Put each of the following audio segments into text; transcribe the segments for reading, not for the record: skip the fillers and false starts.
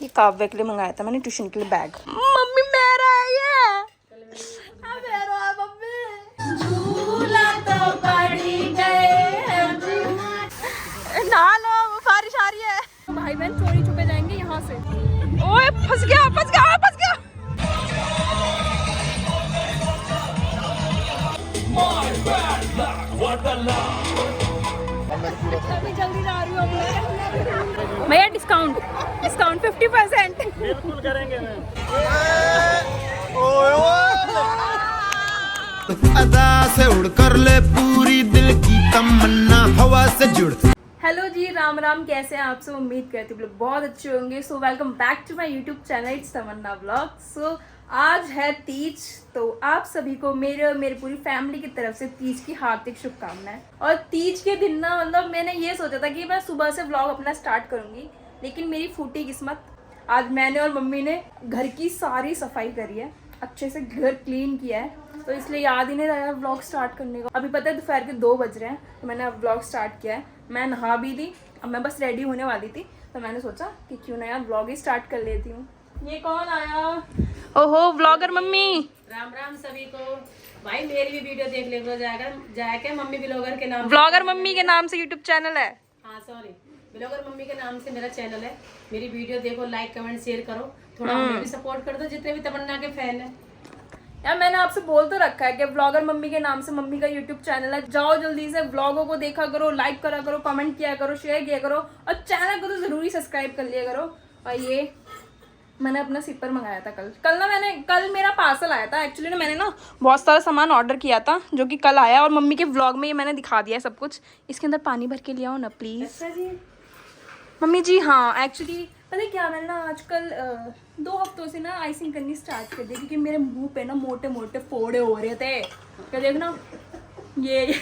ये काव्य के लिए मंगाया था मैंने ट्यूशन के लिए बैग। मम्मी मेरा है ये। मेरा है मम्मी। झूला तो पड़ी गए। ना लो बारिश आ रही है। भाई बहन चोरी छुपे जाएंगे यहाँ से। ओए फंस गया फंस गया फंस गया। जल्दी जा रही हूँ भैया। डिस्काउंट 50%। बिल्कुल करेंगे मैम। अदा से उड़कर ले पूरी दिल की तमन्ना हवा से जुड़। हेलो जी, राम राम। कैसे हैं आप सब? उम्मीद करती हूँ बहुत अच्छे होंगे। So welcome back to my YouTube channel, it's Tamanna vlog. So आज है तीज, तो आप सभी को मेरे और मेरी पूरी फैमिली की तरफ से तीज की हार्दिक शुभकामनाएं। और तीज के दिन ना मतलब मैंने ये सोचा था कि मैं सुबह से व्लॉग अपना स्टार्ट करूंगी, लेकिन मेरी फूटी किस्मत। आज मैंने और मम्मी ने घर की सारी सफाई करी है, अच्छे से घर क्लीन किया है, तो इसलिए याद ही नहीं रहा व्लॉग स्टार्ट करने का। अभी पता है दोपहर के 2 बज रहे हैं, तो मैंने अब व्लॉग स्टार्ट किया है। मैं नहा भी ली, अब मैं बस रेडी होने वाली थी, तो मैंने सोचा कि क्यों ना यार व्लॉग ही स्टार्ट कर लेती हूँ। ये कौन आया? ओहो व्लॉगर मम्मी। राम राम सभी को। भाई मेरी भी वीडियो देख ले जाके मम्मी ब्लॉगर के नाम। व्लॉगर मम्मी के नाम से यूट्यूब चैनल है। हाँ सॉरी, ब्लॉगर मम्मी के नाम से मेरा चैनल है। मेरी वीडियो देखो, लाइक कमेंट शेयर करो, थोड़ा हमें भी सपोर्ट कर दो जितने भी तमन्ना के फैन है। यार मैंने आपसे बोल तो रखा है कि व्लॉगर मम्मी के नाम से मम्मी का यूट्यूब चैनल है। जाओ जल्दी से व्लॉगों को देखा करो, लाइक करा करो, कमेंट किया करो, शेयर किया करो, और चैनल को तो जरूरी सब्सक्राइब कर लिया करो। और ये मैंने अपना सिपर मंगाया था कल मेरा पार्सल आया था। एक्चुअली ना मैंने ना बहुत सारा सामान ऑर्डर किया था जो कि कल आया, और मम्मी के व्लॉग में ये मैंने दिखा दिया है सब कुछ। इसके अंदर पानी भर के लिया हो ना प्लीज। मम्मी जी हाँ, एक्चुअली पता है क्या, मैंने ना आजकल 2 हफ्तों से ना आइसिंग करनी स्टार्ट कर दी, क्योंकि मेरे मुंह पे ना मोटे मोटे फोड़े हो रहे थे। क्या देखना ये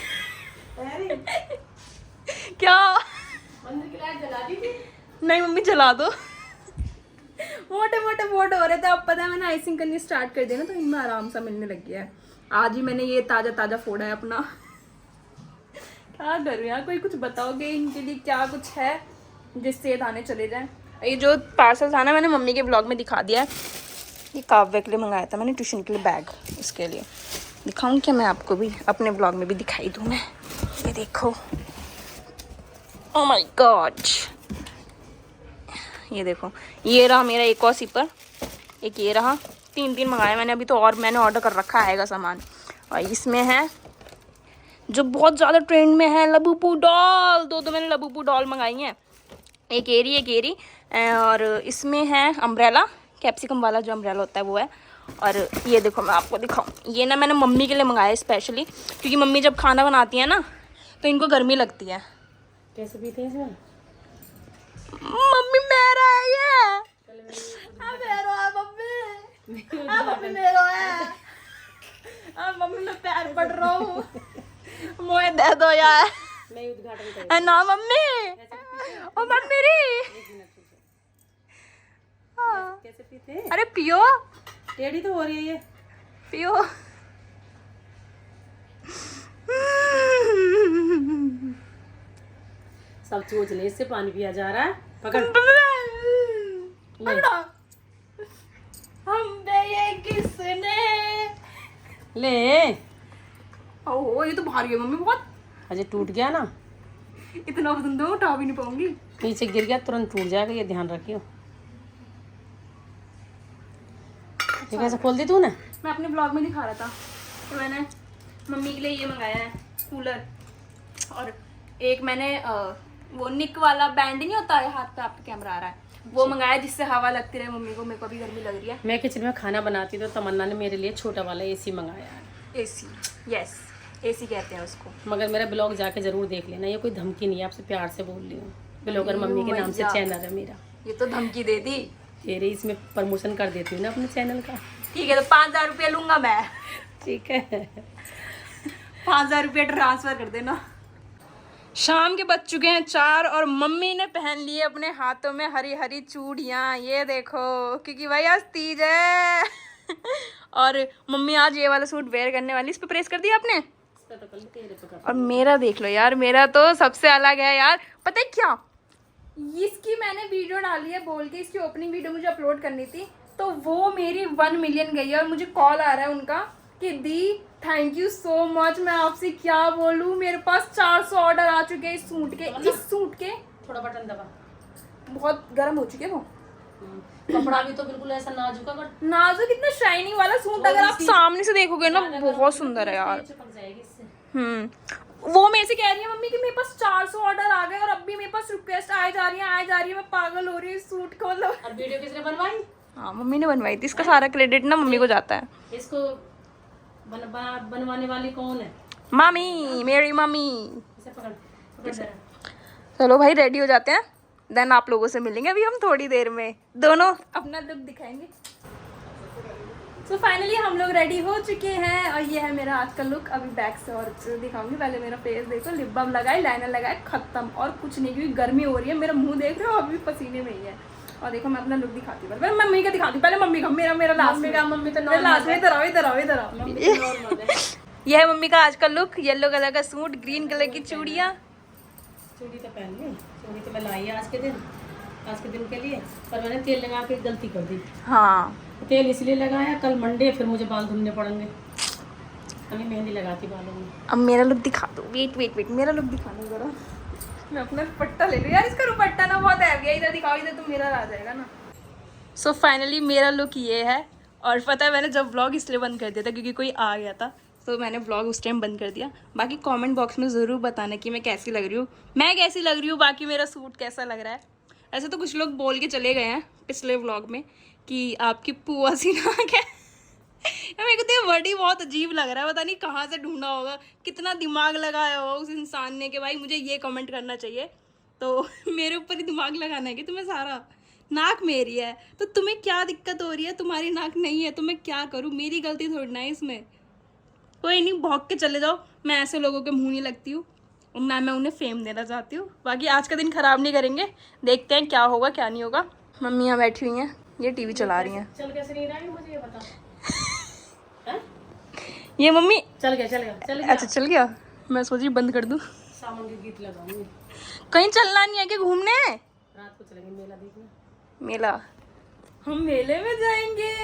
क्या मंदिर की लाइट जला दी थी? नहीं मम्मी जला दो। मोटे मोटे फोड़े हो रहे थे। अब पता है मैंने आइसिंग करनी स्टार्ट कर दी ना, तो इनमें आराम सा मिलने लग गया है। आज ही मैंने ये ताजा ताजा फोड़ा है अपना। क्या करूँ यार, कोई कुछ बताओगे इनके लिए क्या कुछ है जिससे ये दाने चले जाएं? ये जो पार्सल था ना मैंने मम्मी के ब्लॉग में दिखा दिया है। ये काव्य के लिए मंगाया था मैंने ट्यूशन के लिए बैग। इसके लिए दिखाऊं क्या मैं आपको भी, अपने ब्लॉग में भी दिखाई दूँ मैं। ये देखो, ओह माय गॉड, ये देखो, ये रहा मेरा एक और सिपर, एक ये रहा। 3 मंगाया मैंने अभी तो, और मैंने ऑर्डर कर रखा है सामान। और इसमें है जो बहुत ज़्यादा ट्रेंड में है, लबूपू डॉल। 2 मैंने लबूपू डॉल मंगाई हैं, एक एरी और इसमें है अम्ब्रेला, कैप्सिकम वाला जो अम्ब्रेला होता है वो है। और ये देखो मैं आपको दिखाऊं, ये ना मैंने मम्मी के लिए मंगाया स्पेशली, क्योंकि मम्मी जब खाना बनाती है ना तो इनको गर्मी लगती है। कैसे पीते हैं इसमें? मम्मी मेरा है ये। मेरा है मम्मी। मम्मी मेरा है। मम्मी मैं पैर पड़ रहा हूँ, मुझे दे दो यार। मैं उद्घाटन कर ना मम्मी, ओ मम्मी री। कैसे पीते हैं? अरे पियो, टेढ़ी तो हो रही है ये। पियो। सब सोच ले, इससे पानी पिया जा रहा है। पकड़ हम पे ये किसने ले। ओह ये तो भारी है मम्मी बहुत। अजय टूट गया ना, इतना वजन दो उठा भी नहीं पाऊंगी। नीचे गिर गया तुरंत टूट जाएगा, ये ध्यान रखियो। ये कैसे खोल दी तूने? मैं अपने ब्लॉग में दिखा रहा था तो मैंने मम्मी के लिए ये मंगाया है कूलर, और एक मैंने वो निक वाला बैंड नहीं होता है हाथ पे, आपका कैमरा आ रहा है, वो मंगाया जिससे हवा लगती रहे मम्मी को। मेरे को अभी गर्मी लग रही है। मैं किचन में खाना बनाती तो तमन्ना ने मेरे लिए छोटा वाला एसी मंगाया है। एसी, यस एसी कहते हैं उसको। मगर मेरा ब्लॉग जाके जरूर देख लेना, ये कोई धमकी नहीं है, आपसे प्यार से बोल रही हूँ। ब्लॉगर मम्मी के नाम से चैनल है मेरा। ये तो धमकी दे दी। तेरे इसमें प्रमोशन कर देती हूँ ना अपने चैनल का। ठीक है तो 5000 रुपया लूंगा मैं। ठीक है, 5000 रुपया ट्रांसफर कर देना। शाम के बज चुके हैं 4 और मम्मी ने पहन लिए अपने हाथों में हरी हरी चूड़ियाँ। ये देखो, क्योंकि भाई आज तीज है। और मम्मी आज ये वाला सूट वेयर करने वाली। इस पे प्रेस कर दिया आपने? और मेरा देख लो यार, मेरा तो सबसे अलग है यार। पता है क्या, इसकी मैंने वीडियो डाली है बोल के, इसकी ओपनिंग वीडियो मुझे अपलोड करनी थी, तो वो मेरी 1 मिलियन गई है और मुझे कॉल आ रहा है उनका कि दी थैंक यू सो मच। मैं आपसे क्या बोलूँ, मेरे पास 400 ऑर्डर आ चुके हैं इस सूट के। इस सूट के थोड़ा बटन दबा, बहुत गर्म हो चुके वो। कपड़ा भी तो बिल्कुल ऐसा नाजुक है, बट नाजुक कितना शाइनिंग वाला सूट, अगर आप सामने से देखोगे ना बहुत सुंदर है यार। चिपक जाएगी इससे। वो मेरे से कह रही है मम्मी कि मेरे पास 400 ऑर्डर आ गए और अब भी मेरे पास रिक्वेस्ट आए जा रही है, मैं पागल हो रही हूँ इस सूट को। मतलब अब वीडियो किसने बनवाई? हाँ मम्मी ने बनवाई थी, इसका सारा क्रेडिट ना मम्मी को जाता है। इसको बनवाने वाली कौन है? मम्मी, मेरी मम्मी। इसे पकड़ पकड़ जरा। चलो भाई रेडी हो जाते हैं, देन आप लोगों से मिलेंगे अभी हम थोड़ी देर में, दोनों अपना लुक दिखाएंगे। सो फाइनली हम लोग रेडी हो चुके हैं और ये है मेरा आज का लुक। अभी बैक से और अच्छे से दिखाऊंगी, पहले मेरा फेस देखो, लिप बाम लगाए, लाइनर लगाए, खत्म, और कुछ नहीं क्योंकि गर्मी हो रही है। मेरा मुंह देख रहे हो अभी पसीने में ही है। और देखो मैं अपना लुक दिखाती हूँ, पहले मम्मी का दिखाती हूँ, पहले मम्मी का, मेरा लास्ट में। मम्मी तो लास्ट में, इधर आओ इधर आओ इधर आओ। यह है मम्मी का आज का लुक, येलो कलर का सूट, ग्रीन कलर की चूड़ियाँ। चूड़ी तो पहन ली, चूड़ी तो मैं लाई है आज के दिन के लिए, पर मैंने तेल लगा के गलती कर दी। हाँ तेल इसलिए लगाया, कल मंडे फिर मुझे बाल धुलने पड़ेंगे। अभी मेहंदी लगाती बालों में। अब मेरा लुक दिखा दो, वेट मेरा लुक दिखाने जरा। मैं अपना दुपट्टा ले लूँ यार, इसका दुपट्टा ना बहुत हैवी है, इधर दिखाओ, इधर तो मेरा आ जाएगा ना। सो फाइनली मेरा लुक ये है। और पता है मैंने जब व्लॉग इसलिए बंद कर दिया था क्योंकि कोई आ गया था, तो मैंने व्लॉग उस टाइम बंद कर दिया। बाकी कमेंट बॉक्स में ज़रूर बताना कि मैं कैसी लग रही हूँ, बाकी मेरा सूट कैसा लग रहा है। ऐसे तो कुछ लोग बोल के चले गए हैं पिछले व्लॉग में कि आपकी पुआ सी नाक है। मेरे को तो ये वर्ड ही बहुत अजीब लग रहा है, पता नहीं कहाँ से ढूंढा होगा, कितना दिमाग लगाया होगा उस इंसान ने कि भाई मुझे ये कमेंट करना चाहिए। तो मेरे ऊपर ही दिमाग लगाना है कि तुम्हें सारा, नाक मेरी है तो तुम्हें क्या दिक्कत हो रही है, तुम्हारी नाक नहीं है तो मैं क्या करूँ, मेरी गलती थोड़ी ना है इसमें। कोई नहीं, भौंक के चले जाओ, मैं ऐसे लोगों के मुँह नहीं लगती हूँ और ना मैं उन्हें फेम देना चाहती हूँ। बाकी आज का दिन खराब नहीं करेंगे, देखते हैं क्या होगा क्या नहीं होगा। मम्मी यहाँ बैठी हुई हैं, ये टीवी चला रही हैं। चल कैसे नहीं रहा है मुझे ये बता। हैं? ये मम्मी चल गया। अच्छा चल गया, मैं सोची बंद कर दूँ। सावन के गीत लगाऊंगी। कहीं चलना नहीं है कि घूमने? रात को चलेंगे मेला देखने। मेला, हम मेले में जाएंगे।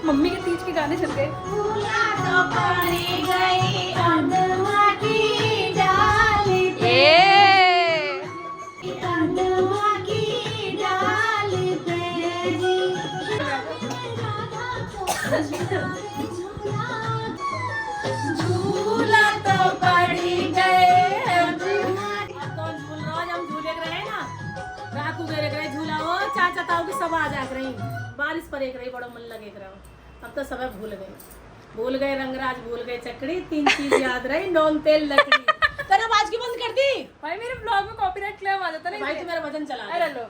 मम्मी के तीज के गाने चल गए। झूला तो पड़ी गए, कौन झूल रहा है? हम झूले रहे ना, रात को गए रहे झूला, वो चाचा ताऊ की सब आ जा रही, बारिश पर एक रही, बड़ा मन लगे रहा। अब तो सब भूल गए रंगराज, भूल गए चकड़ी, 3 चीज याद रही, नॉन तेल लकड़ी। तेरा आवाज क्यों बंद कर दी? भाई मेरे ब्लॉग में कॉपीराइट क्लेम आ जाता है ना भाई, तू मेरा वजन चला। अरे लो,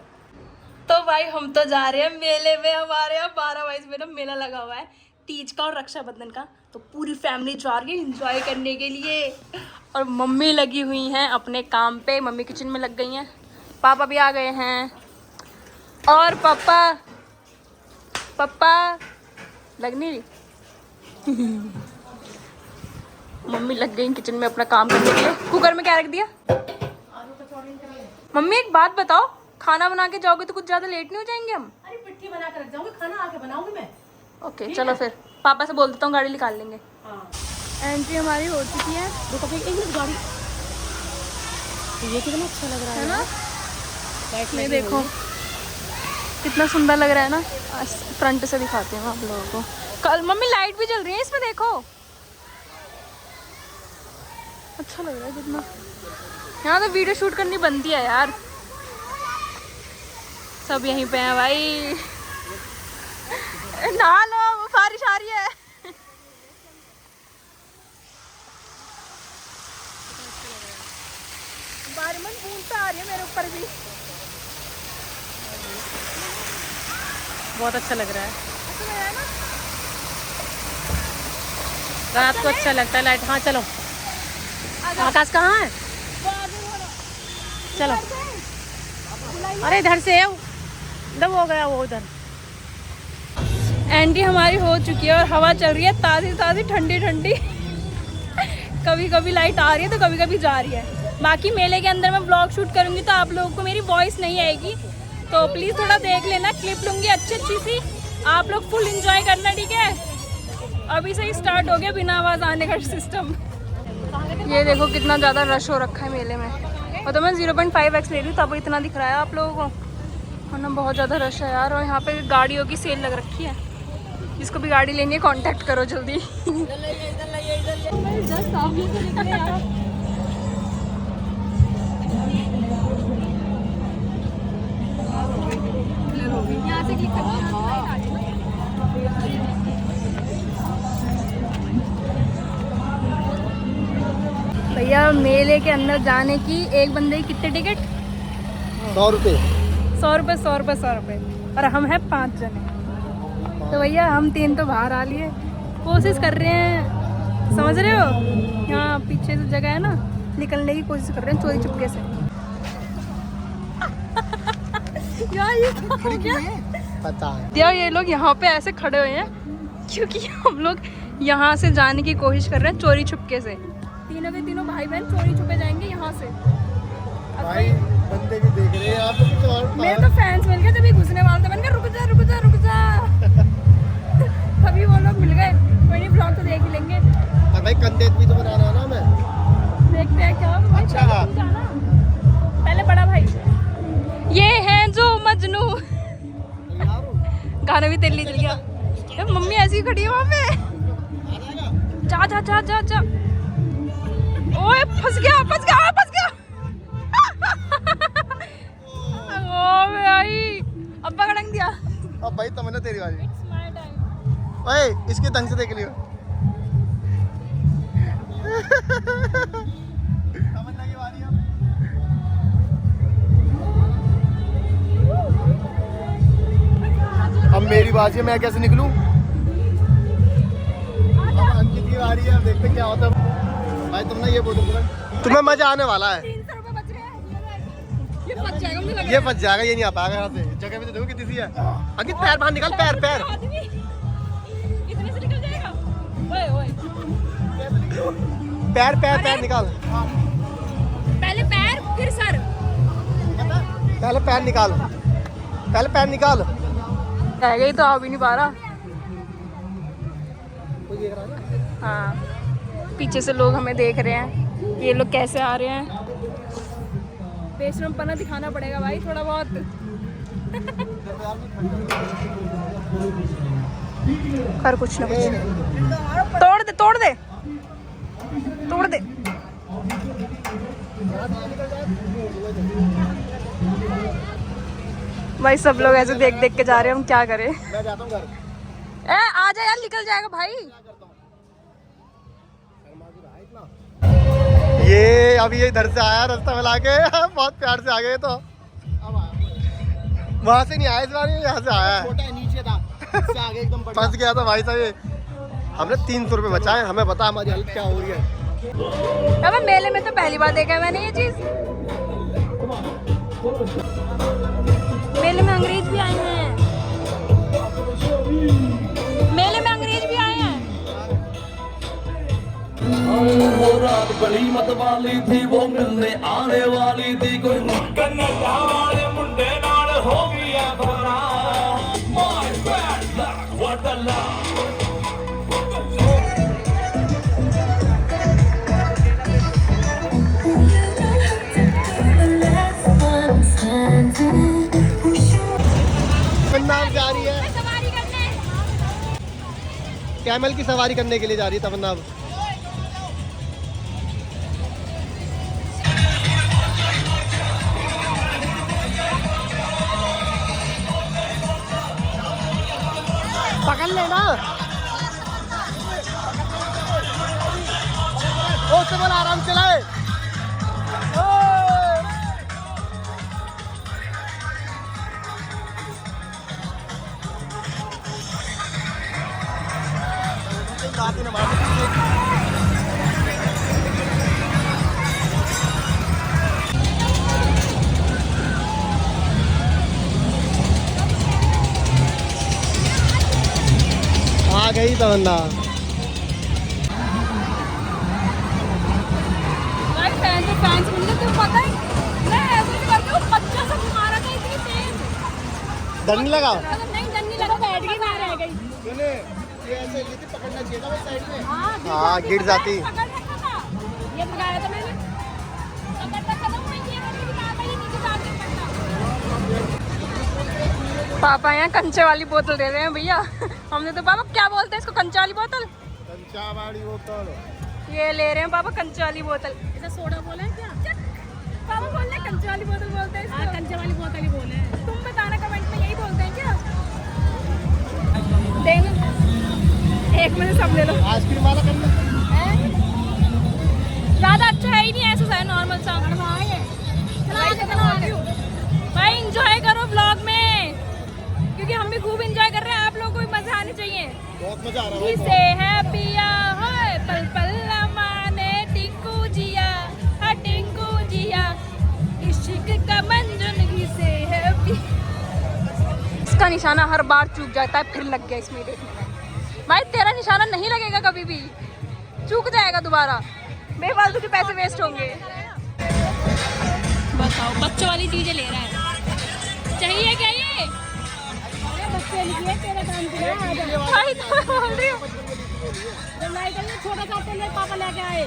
तो भाई हम तो जा रहे हैं मेले में। हमारे यहाँ 12/22 में ना मेला लगा हुआ है, तीज का और रक्षाबंधन का, तो पूरी फैमिली जा रही है एंजॉय करने के लिए। और मम्मी लगी हुई हैं अपने काम पे, मम्मी किचन में लग गई हैं, पापा भी आ गए हैं। और पापा लग नहीं रही। मम्मी लग गई किचन में अपना काम करने के लिए। कुकर में क्या रख दिया? मम्मी एक बात बताओ, खाना बना के जाओगे तो कुछ ज्यादा लेट नहीं हो जाएंगे हम? अरे पिट्ठी बना कर रख जाऊंगी, खाना आके बनाऊंगी मैं। ओके चलो फिर, पापा से बोल देता हूँ गाड़ी निकाल लेंगे। हाँ। एंट्री हमारी हो चुकी है। देखो एक मिनट गाड़ी, ये कितना अच्छा लग रहा है ना? लाइट ये देखो कितना सुंदर लग रहा है ना। फ्रंट से दिखाते हैं आप लोगों को। कल मम्मी लाइट भी जल रही है इसमें, देखो अच्छा लग रहा है कितना। यहाँ तो वीडियो शूट करनी बनती है यार, सब यहीं पे हैं भाई। ना लो, बारिश आ रही है। बारिश में बूंद तो आ रही है मेरे ऊपर भी, बहुत अच्छा लग रहा है। अच्छा लग रहा है ना? रात को अच्छा लगता है लाइट। हाँ चलो, आकाश कहाँ है? चलो, अरे इधर से है, दब हो गया वो उधर। एंट्री हमारी हो चुकी है और हवा चल रही है ताज़ी ताज़ी ठंडी ठंडी। कभी कभी लाइट आ रही है तो कभी कभी जा रही है। बाकी मेले के अंदर मैं व्लॉग शूट करूँगी तो आप लोगों को मेरी वॉइस नहीं आएगी, तो प्लीज़ थोड़ा देख लेना। क्लिप लूँगी अच्छी सी, आप लोग फुल इंजॉय करना, ठीक है। अभी से ही स्टार्ट हो गया बिना आवाज़ आने का सिस्टम। ये देखो कितना ज़्यादा रश हो रखा है मेले में, और तो मैं 0.5x ले रही हूँ तब इतना दिख रहा है आप लोगों को, वरना बहुत ज़्यादा रश है यार। और यहाँ पे गाड़ियों की सेल लग रखी है, जिसको भी गाड़ी लेनी है कांटेक्ट करो जल्दी। भैया मेले के अंदर जाने की एक बंदे की कितने टिकट? 100 रुपये। 100 रुपये 100 रुपये 100 रुपये, और हम हैं 5 जने, तो भैया हम 3 तो बाहर आ लिए। कोशिश कर रहे हैं, समझ रहे हो, यहाँ पीछे से जगह है ना, निकलने की कोशिश कर रहे हैं चोरी चुपके से। यार ये क्या हो गया? पता है यार ये लोग यहाँ पे ऐसे खड़े हुए हैं क्योंकि हम लोग यहाँ से जाने की कोशिश कर रहे हैं चोरी छुपके से। तीनों के तीनों भाई बहन चोरी छुपे जाएंगे यहाँ से। भाई बंदे भी देख रहे हैं आप तो कुछ और। मेरे तो फैंस मिल गए, तभी घुसने वाले थे, मैंने कहा रुक जा रुक जा रुक जा। तभी वो लोग मिल गए। कोई नहीं, ब्लॉग तो देख ही लेंगे। और भाई कंटेंट भी तो बना रहा है ना मैं। देखते हैं क्या। अच्छा तुम जाना पहले, बड़ा भाई ये है जो मजनू। गाना भी तेरे लिए चल गया। यार मम्मी ऐसी ही खड़ी है वहाँ पे। जा जा जा जा जा। ओए फंस गया फंस गया फंस गया। ओ भाई अब पकड़ दिया। अब भाई तमन्ना तेरी बारी। ओए इसके ढंग से देख लियो। तमन्ना की बारी अब। अब मेरी बारी है, मैं कैसे निकलूं? अब अंकित की बारी है, अब देखते क्या होता है। भाई तुमने ये बोलो, तुम्हें मजा आने वाला है। 300 रुपए बच रहे हैं। ये फंस जाएगा मुझे लग रहा ये फंस जाएगा, ये नहीं आ पाएगा यहाँ से। जगह भी तो देखो कितनी सी है। अंकित पैर बाहर निकाल, पैर पैर। इतने से निकल जाएगा। ओए ओए पैर पैर पैर निकाल। पहले पैर फिर सर। पहले पैर निकाल, पहले पैर निकाल। रह गई तो आ भी नहीं पा रहा। कोई देख रहा है? हाँ पीछे से लोग हमें देख रहे हैं, ये लोग कैसे आ रहे हैं। बेशरमपना दिखाना पड़ेगा भाई थोड़ा बहुत। कर कुछ ना कुछ। तोड़ दे तोड़ दे तोड़ दे। भाई सब लोग ऐसे देख देख के जा रहे हैं, हम क्या करें। मैं जाता हूँ घर। ए आ जा यार, निकल जाएगा भाई। ये अभी ये इधर से आया रास्ता में लाके। बहुत प्यार से आ गए, तो वहां से नहीं आया इस बार, यहाँ से आया है। छोटा है, नीचे था, इससे आगे एकदम बड़ा। फंस गया था भाई साहब। ये हमने 300 रुपये बचाए, हमें पता हमारी हालत क्या हो रही है। अब मेले में तो पहली बार देखा है मैंने ये चीज। मेले में अंग्रेज भी आए हैं। मेले में अंग्रेज भी आए हैं। वो रात बड़ी मत वाली थी, वो मिलने आने वाली थी। कोई कन्या वाले मुंडे नाल हो गया भरा। My bad luck, what a luck. तमन्ना जा रही है सवारी करने। कैमल की सवारी करने के लिए जा रही है तमन्ना। पकड़ लेना। ओ से बोल आराम चलाए। आ गई तमन्ना। भाई फैंस मिलने पता है मैं ऐसे करके वो बच्चा सब मारा था इतनी तेज। डर नहीं लगा? नहीं डर नहीं लगा, बैठ गई मैं रह गई। तूने ये ऐसे ली थी, पकड़ना चाहिए था भाई साइड में। हाँ गिर जाती। पकड़ रखा था, ये पकड़ाया था मैंने। पकड़ रखा था मैं, ये मैंने दिखाया था, ये नीचे डाल के पकड़ा। पापा यहाँ कंचे वाली बोतल दे रहे हैं भैया। हमने तो पापा क्या बोलते हैं इसको, कंचे वाली बोतल? कंचा वाली बोतल। ये ले रहे हैं पापा कंचे वाली बोतल। इसे सोडा बोले क्या? पापा बोल रहे हैं कंचे वाली बोतल बोलते हैं हाँ इसको। कंचे वाली बोतल ही बोले हैं। तुम बताना कमेंट में, यही बोलते हैं क्या? देना एक मिनट, सब ले लो। आइसक्रीम वाला करना। ज़्यादा अच्छा है ही नहीं, ऐसा सा नॉर्मल सा। भाई इंजॉय करो ब्लॉग में, क्योंकि हम भी खूब इंजॉय कर रहे हैं, आप लोगों को भी मजा आने चाहिए। बहुत मजा आ रहा है से है पिया होए पल पल माने टिंकू जिया, हाँ टिंकू जिया, इश्क का मंजन घिसे है पिया। इसका निशाना हर बार चूक जाता है, फिर लग गया इसमें। देखने भाई तेरा निशाना नहीं लगेगा कभी भी, चूक जाएगा दोबारा, बेफालतू के पैसे वेस्ट होंगे। बताओ बच्चों वाली चीजें ले रहा है, चाहिए क्या ये? बच्चे लिए तेरे काम के लिए आ जा। भाई तो मैं बोल रही हूँ। जब लाइट आई छोटा सा तेल पापा लेके आए।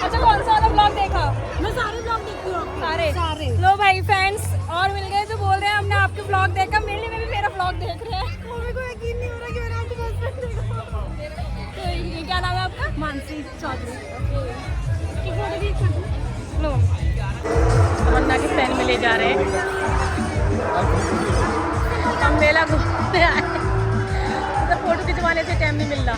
अच्छा कौन सा वाला ब्लॉग देखा? मैं सारे ब्लॉग देखती हूँ। सारे लो भाई फ्रेंड्स और मिल गए जो बोल रहे हैं हमने आपके ब्लॉग देखा, मेरे में भी मेरा ब्लॉग देख रहे हैं। मेरे को यकीन नहीं हो रहा कि मैंने आपको बेस्ट फ्रेंड देखा। तो ये क्या नाम है आपका? मानसी चौधरी की फोटो भी लो तमन्ना के फैन में ले जा रहे हैं। हम मेला घूमने आए। तो फोटो खिंचवाने से टाइम नहीं मिल रहा।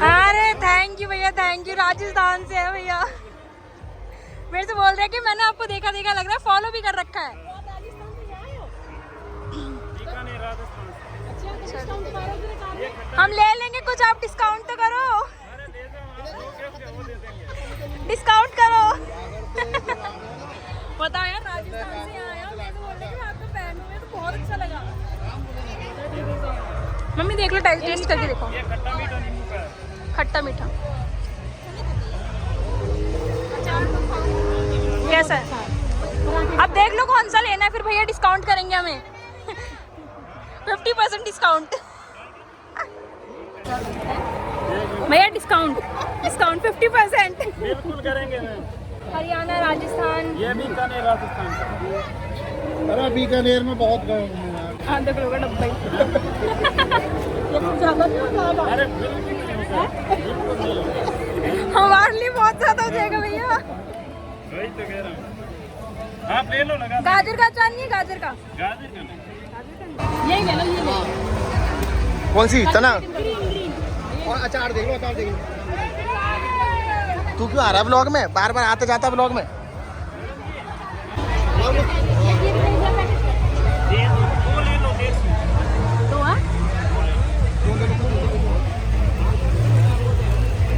अरे थैंक यू भैया, थैंक यू। राजस्थान से है भैया, मेरे से बोल रहे हैं कि मैंने आपको देखा देखा लग रहा है, फॉलो भी कर रखा है। हम ले लेंगे कुछ, आप डिस्काउंट तो करो, डिस्काउंट करो। बताओ यार, राजस्थान से आया मैं तो बोल रही हूँ आपका फैन हूँ, तो बहुत अच्छा लगा। मम्मी देख लो, टेस्ट करके देखो। खट्टा मीठा कैसा है? अब देख लो कौन सा लेना है, फिर भैया डिस्काउंट करेंगे हमें। 50% डिस्काउंट भैया, डिस्काउंट 50%। बिल्कुल करेंगे मैम। हरियाणा, राजस्थान, ये बीकानेर राजस्थान का। अरे बीकानेर में बहुत गए हूँ मैं यार। आधा किलो का डब्बा ही। अरे बिल्कुल नहीं होगा, बिल्कुल नहीं होगा। हमारे लिए बहुत ज्यादा हो जाएगा भैया। वही तो कह रहा हूँ, आप ले लो लगा। गाजर का अचार नहीं है? गाजर का गाजर का नहीं। यही ले लो, ये ले। कौन सी चना? और अचार देख लो, अचार देख लो। तू क्यों आ रहा है ब्लॉग में? बार बार आते जाता ब्लॉग में।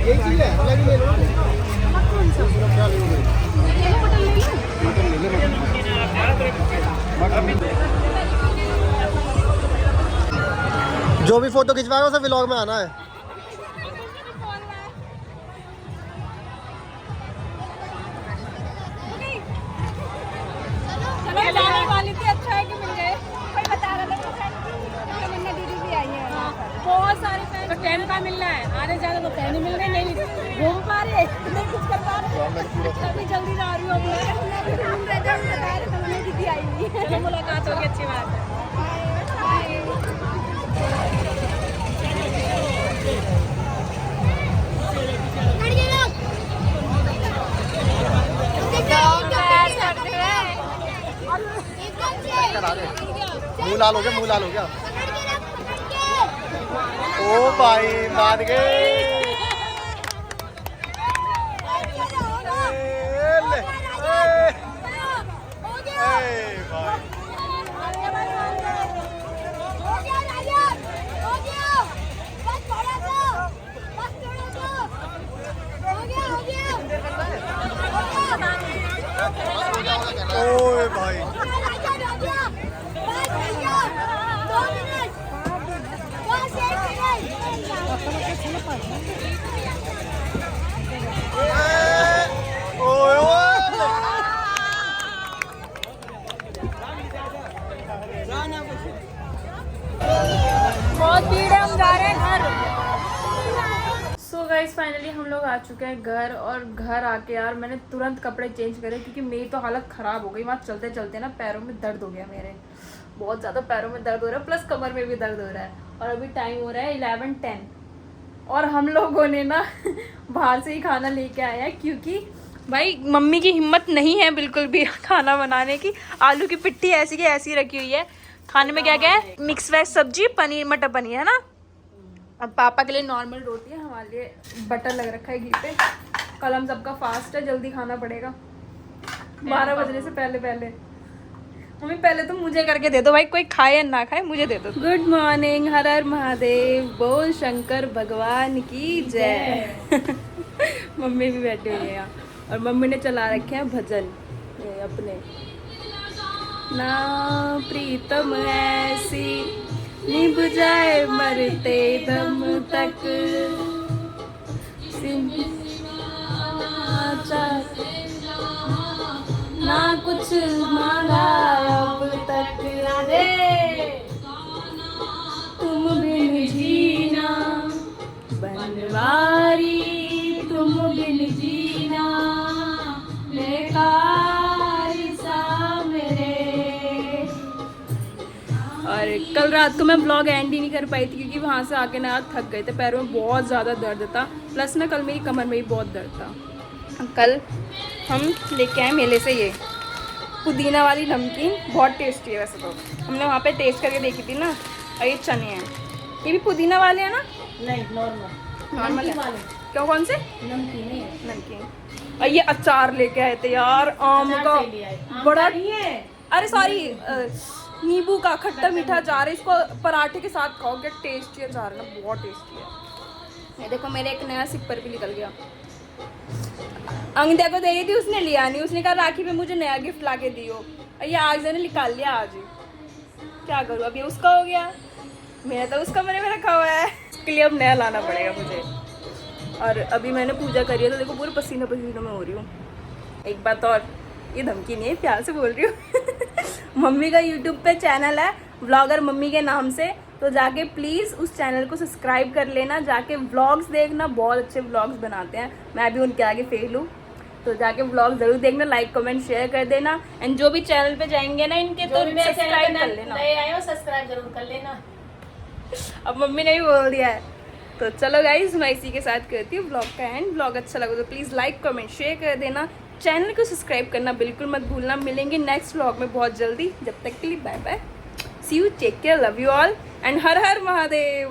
यही चीज है, अलग ही ले लो। क्या लोगे? मटन ले लो। जो भी फोटो खिंचवाएगा उसे व्लॉग में आना है। वाली थी, अच्छा है कि मिल गए। कोई बता रहा था तमन्ना दीदी भी आई है, बहुत सारे फैन। तो टाइम का मिल रहा है, आने जाने तो टाइम नहीं मिल रहा, नहीं घूम पा रहे, नहीं कुछ कर पा रहे। अभी जल्दी जा रही हूँ, तमन्ना दीदी आई हुई है। चलो मुलाकात होगी, अच्छी बात है। मुँह लाल हो गया, मुँह लाल हो गया। ओ भाई मान गए। ओए भाई आ चुके हैं घर, और घर आके यार मैंने तुरंत कपड़े चेंज करे क्योंकि मेरी तो हालत ख़राब हो गई। वहाँ चलते चलते ना पैरों में दर्द हो गया, मेरे बहुत ज़्यादा पैरों में दर्द हो रहा है, प्लस कमर में भी दर्द हो रहा है। और अभी टाइम हो रहा है 11:10 और हम लोगों ने ना बाहर से ही खाना लेके आया है क्योंकि भाई मम्मी की हिम्मत नहीं है बिल्कुल भी खाना बनाने की। आलू की पिट्ठी ऐसी की ऐसी रखी हुई है। खाने में क्या क्या है? मिक्स वेज सब्जी, पनीर, मटर पनीर है ना। अब पापा के लिए नॉर्मल रोटी है, हमारे लिए बटर लग रखा है घी पे। कल हम सबका फास्ट है, जल्दी खाना पड़ेगा 12 बजने से पहले पहले। मम्मी पहले तो मुझे करके दे दो भाई, कोई खाए या ना खाए मुझे दे दो। गुड मॉर्निंग, हर हर महादेव, बोल शंकर भगवान की जय। मम्मी भी बैठी हुई है यहाँ और मम्मी ने चला रखे हैं भजन ये अपने। ना प्रीतम ऐसी निभ जाए मरते दम तक, ना कुछ मांगा अब तक, राधे तुम बिन जीना बनवारी, तुम बिन जीना बेकार सा मेरे। और कल रात को मैं ब्लॉग एंड ही नहीं कर पाई थी क्योंकि वहाँ से आके ना थक गए थे, पैरों में बहुत ज़्यादा दर्द था, प्लस ना कल मेरी कमर में भी बहुत दर्द था। कल हम लेके आए मेले से ये पुदीना वाली नमकीन, बहुत टेस्टी है वैसे तो। हमने वहाँ पे टेस्ट करके देखी थी ना। और ये चने हैं, ये भी पुदीना वाले हैं ना? नहीं, नॉर्मल नॉर्मल है। वाले क्या कौन से? नमकीन है। नमकीन। और ये अचार लेके आए थे यार, आम का बड़ा नहीं है। अरे सॉरी, नींबू का खट्टा मीठा अचार है। इसको पराठे के साथ खाओ, क्या टेस्टी अचार है ना, बहुत टेस्टी है। ये देखो मेरे एक नया सिपर भी निकल गया। अंगद्या को दे रही थी, उसने लिया नहीं। उसने कहा राखी पे मुझे नया गिफ्ट ला के दियो। और ये आज ने निकाल लिया आज ही। क्या करूँ, अब ये उसका हो गया, मेरा तो उसका कमरे में रखा हुआ है। इसके लिए अब नया लाना पड़ेगा मुझे। और अभी मैंने पूजा करी है तो देखो पूरे पसीना पसीना में हो रही हूँ। एक बात और, ये धमकी नहीं है, प्यार से बोल रही हूँ। मम्मी का यूट्यूब पे चैनल है व्लॉगर मम्मी के नाम से, तो जाके प्लीज़ उस चैनल को सब्सक्राइब कर लेना। जाके व्लॉग्स देखना, बहुत अच्छे व्लॉग्स बनाते हैं। मैं भी उनके आगे फेल हूँ, तो जाके व्लॉग ज़रूर देखना, लाइक कमेंट शेयर कर देना। एंड जो भी चैनल पे जाएंगे ना इनके, तो सब्सक्राइब कर लेना। नए आए हो, सब्सक्राइब जरूर कर लेना। अब मम्मी ने भी बोल दिया है। तो चलो गाइज, मैं इसी के साथ करती हूँ ब्लॉग का एंड। ब्लॉग अच्छा लगा तो प्लीज़ लाइक कमेंट शेयर कर देना, चैनल को सब्सक्राइब करना बिल्कुल मत भूलना। मिलेंगे नेक्स्ट व्लॉग में बहुत जल्दी, जब तक के लिए bye bye, see you, take care, love you all and Har Har Mahadev.